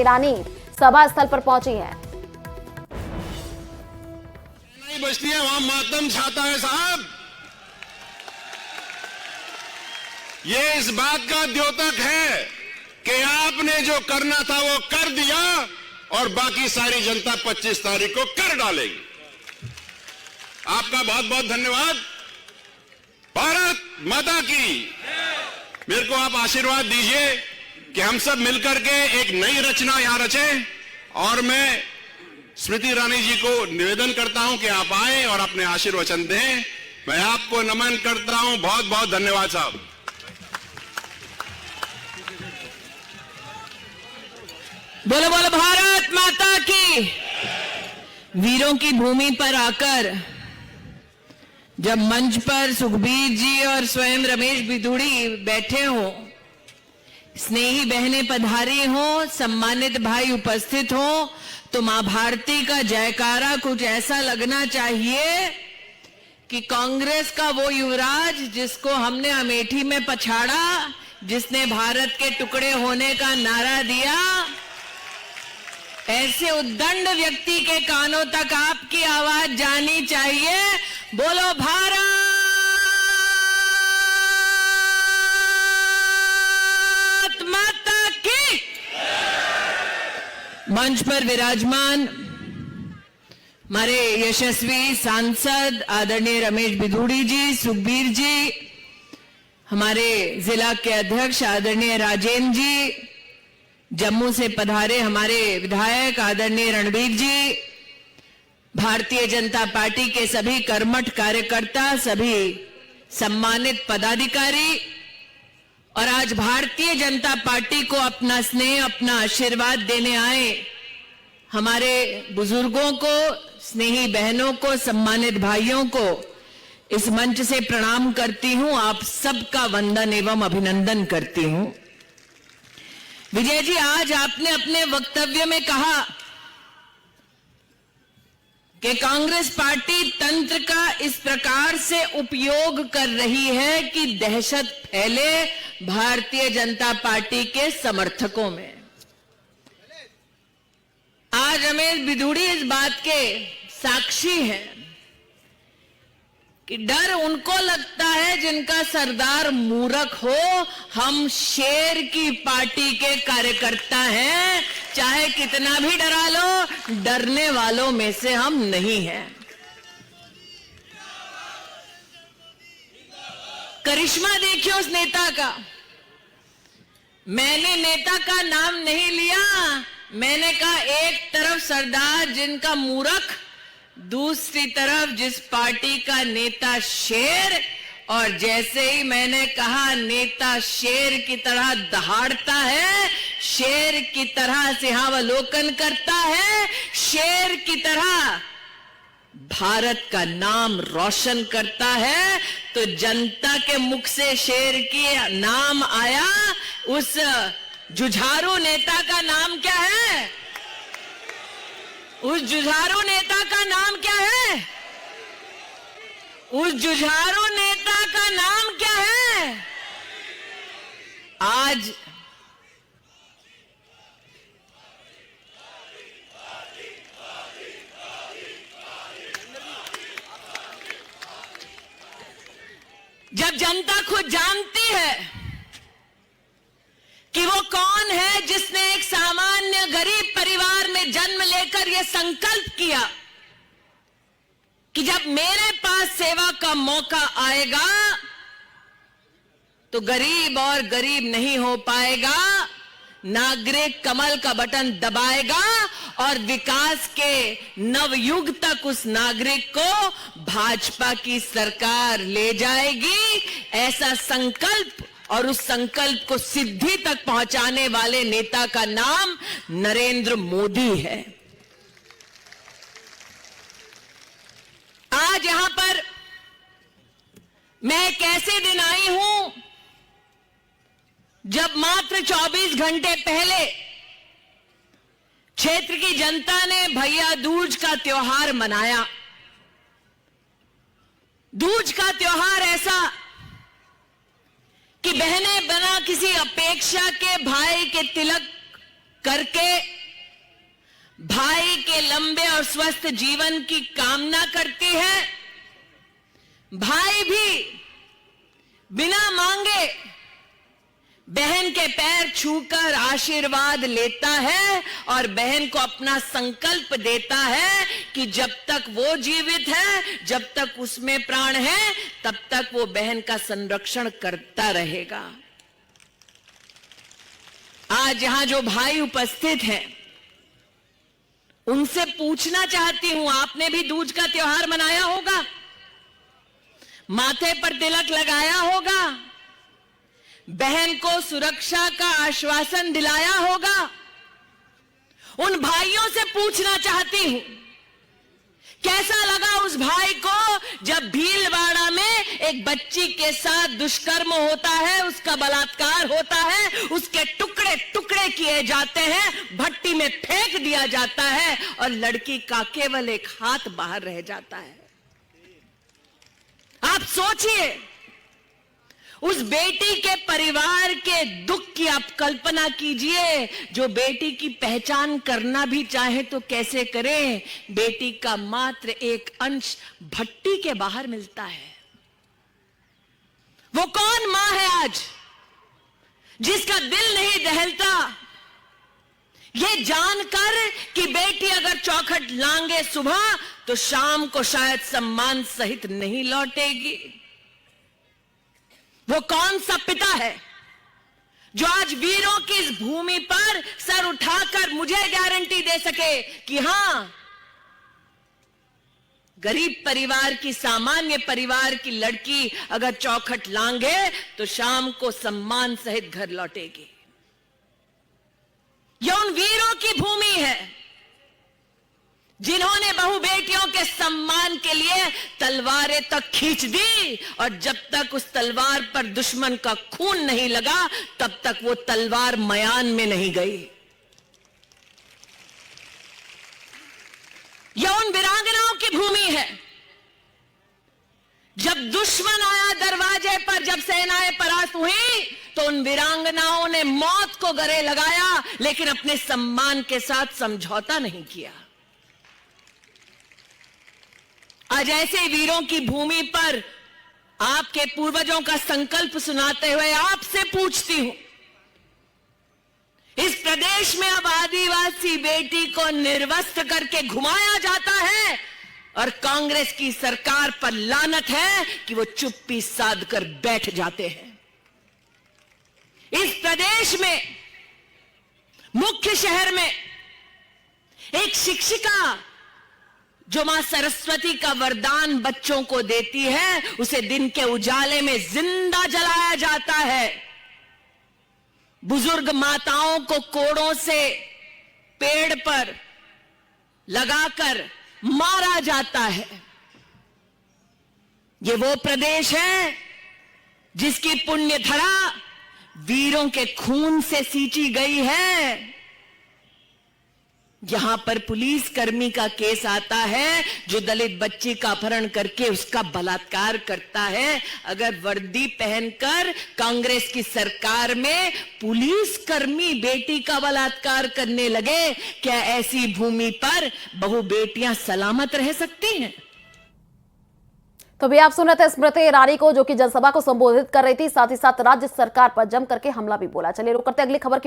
ईरानी सभा स्थल पर पहुंची हैं। नहीं बचती है, वहां मातम छाता है साहब। ये इस बात का द्योतक है कि आपने जो करना था वो कर दिया और बाकी सारी जनता 25 तारीख को कर डालेगी। आपका बहुत बहुत धन्यवाद। भारत माता की। मेरे को आप आशीर्वाद दीजिए कि हम सब मिलकर के एक नई रचना यहां रचें। और मैं स्मृति ईरानी जी को निवेदन करता हूं कि आप आए और अपने आशीर्वचन दें। मैं आपको नमन करता हूं। बहुत बहुत धन्यवाद साहब। बोलो बोलो भारत माता की। वीरों की भूमि पर आकर जब मंच पर सुखबीर जी और स्वयं रमेश बिधूड़ी बैठे हो, स्नेही बहनें पधारी हो, सम्मानित भाई उपस्थित हो, तो मां भारती का जयकारा कुछ ऐसा लगना चाहिए कि कांग्रेस का वो युवराज जिसको हमने अमेठी में पछाड़ा, जिसने भारत के टुकड़े होने का नारा दिया, ऐसे उद्दंड व्यक्ति के कानों तक आपकी आवाज जानी चाहिए। बोलो भारत माता की। मंच पर विराजमान हमारे यशस्वी सांसद आदरणीय रमेश बिधूड़ी जी, सुखबीर जी, हमारे जिला के अध्यक्ष आदरणीय राजेंद्र जी, जम्मू से पधारे हमारे विधायक आदरणीय रणबीर जी, भारतीय जनता पार्टी के सभी कर्मठ कार्यकर्ता, सभी सम्मानित पदाधिकारी, और आज भारतीय जनता पार्टी को अपना स्नेह, अपना आशीर्वाद देने आए हमारे बुजुर्गों को, स्नेही बहनों को, सम्मानित भाइयों को इस मंच से प्रणाम करती हूं। आप सबका वंदन एवं अभिनंदन करती हूं। विजय जी, आज आपने अपने वक्तव्य में कहा कि कांग्रेस पार्टी तंत्र का इस प्रकार से उपयोग कर रही है कि दहशत फैले भारतीय जनता पार्टी के समर्थकों में। आज रमेश बिधूड़ी इस बात के साक्षी हैं कि डर उनको लगता है जिनका सरदार मूर्ख हो। हम शेर की पार्टी के कार्यकर्ता हैं, चाहे कितना भी डरा लो, डरने वालों में से हम नहीं हैं। करिश्मा देखिए उस नेता का। मैंने नेता का नाम नहीं लिया, मैंने कहा एक तरफ सरदार जिनका मूर्ख, दूसरी तरफ जिस पार्टी का नेता शेर, और जैसे ही मैंने कहा नेता शेर की तरह दहाड़ता है, शेर की तरह सिंहावलोकन करता है, शेर की तरह भारत का नाम रोशन करता है, तो जनता के मुख से शेर की नाम आया। उस जुझारू नेता का नाम क्या है? उस जुझारू नेता का नाम क्या है? उस जुझारू नेता का नाम क्या है? आज जब जनता खुद जानती है कि वो कौन है जिसने एक सामान्य गरीब परिवार में जन्म लेकर यह संकल्प किया कि जब मेरे पास सेवा का मौका आएगा तो गरीब और गरीब नहीं हो पाएगा, नागरिक कमल का बटन दबाएगा और विकास के नवयुग तक उस नागरिक को भाजपा की सरकार ले जाएगी। ऐसा संकल्प, और उस संकल्प को सिद्धि तक पहुंचाने वाले नेता का नाम नरेंद्र मोदी है। आज यहां पर मैं एक ऐसे दिन आई हूं जब मात्र 24 घंटे पहले क्षेत्र की जनता ने भैया दूज का त्योहार मनाया। दूज का त्योहार ऐसा कि बहनें बिना किसी अपेक्षा के भाई के तिलक करके भाई के लंबे और स्वस्थ जीवन की कामना करती है। भाई भी बिना मांगे बहन के पैर छूकर आशीर्वाद लेता है और बहन को अपना संकल्प देता है कि जब तक वो जीवित है, जब तक उसमें प्राण है, तब तक वो बहन का संरक्षण करता रहेगा। आज यहां जो भाई उपस्थित हैं, उनसे पूछना चाहती हूं, आपने भी दूज का त्योहार मनाया होगा, माथे पर तिलक लगाया होगा, बहन को सुरक्षा का आश्वासन दिलाया होगा। उन भाइयों से पूछना चाहती हूं, कैसा लगा उस भाई को जब भीलवाड़ा में एक बच्ची के साथ दुष्कर्म होता है, उसका बलात्कार होता है, उसके टुकड़े टुकड़े किए जाते हैं, भट्टी में फेंक दिया जाता है और लड़की का केवल एक हाथ बाहर रह जाता है। आप सोचिए, उस बेटी के परिवार के दुख की आप कल्पना कीजिए। जो बेटी की पहचान करना भी चाहे तो कैसे करें? बेटी का मात्र एक अंश भट्टी के बाहर मिलता है। वो कौन मां है आज जिसका दिल नहीं दहलता ये जानकर कि बेटी अगर चौखट लांगे सुबह तो शाम को शायद सम्मान सहित नहीं लौटेगी? वो कौन सा पिता है जो आज वीरों की इस भूमि पर सर उठाकर मुझे गारंटी दे सके कि हां, गरीब परिवार की, सामान्य परिवार की लड़की अगर चौखट लांगे तो शाम को सम्मान सहित घर लौटेगी? यह उन वीरों की भूमि है जिन्होंने बहु बेटियों के सम्मान के लिए तलवारें तक खींच दी, और जब तक उस तलवार पर दुश्मन का खून नहीं लगा तब तक वो तलवार मयान में नहीं गई। यह उन वीरांगनाओं की भूमि है। जब दुश्मन आया दरवाजे पर, जब सेनाएं परास्त हुई, तो उन वीरांगनाओं ने मौत को गले लगाया, लेकिन अपने सम्मान के साथ समझौता नहीं किया। आज ऐसे वीरों की भूमि पर आपके पूर्वजों का संकल्प सुनाते हुए आपसे पूछती हूं, इस प्रदेश में अब आदिवासी बेटी को निर्वस्त्र करके घुमाया जाता है और कांग्रेस की सरकार पर लानत है कि वो चुप्पी साध कर बैठ जाते हैं। इस प्रदेश में, मुख्य शहर में, एक शिक्षिका जो मां सरस्वती का वरदान बच्चों को देती है, उसे दिन के उजाले में जिंदा जलाया जाता है। बुजुर्ग माताओं को कोड़ों से पेड़ पर लगाकर मारा जाता है। ये वो प्रदेश है जिसकी पुण्य धरा वीरों के खून से सींची गई है। यहां पर पुलिस कर्मी का केस आता है जो दलित बच्ची का अपहरण करके उसका बलात्कार करता है। अगर वर्दी पहनकर कांग्रेस की सरकार में पुलिस कर्मी बेटी का बलात्कार करने लगे, क्या ऐसी भूमि पर बहु बेटियां सलामत रह सकती हैं? तो भी आप सुन रहे थे स्मृति ईरानी को, जो कि जनसभा को संबोधित कर रही थी, साथ ही साथ राज्य सरकार पर जम करके हमला भी बोला। चलिए रुक करते अगली खबर की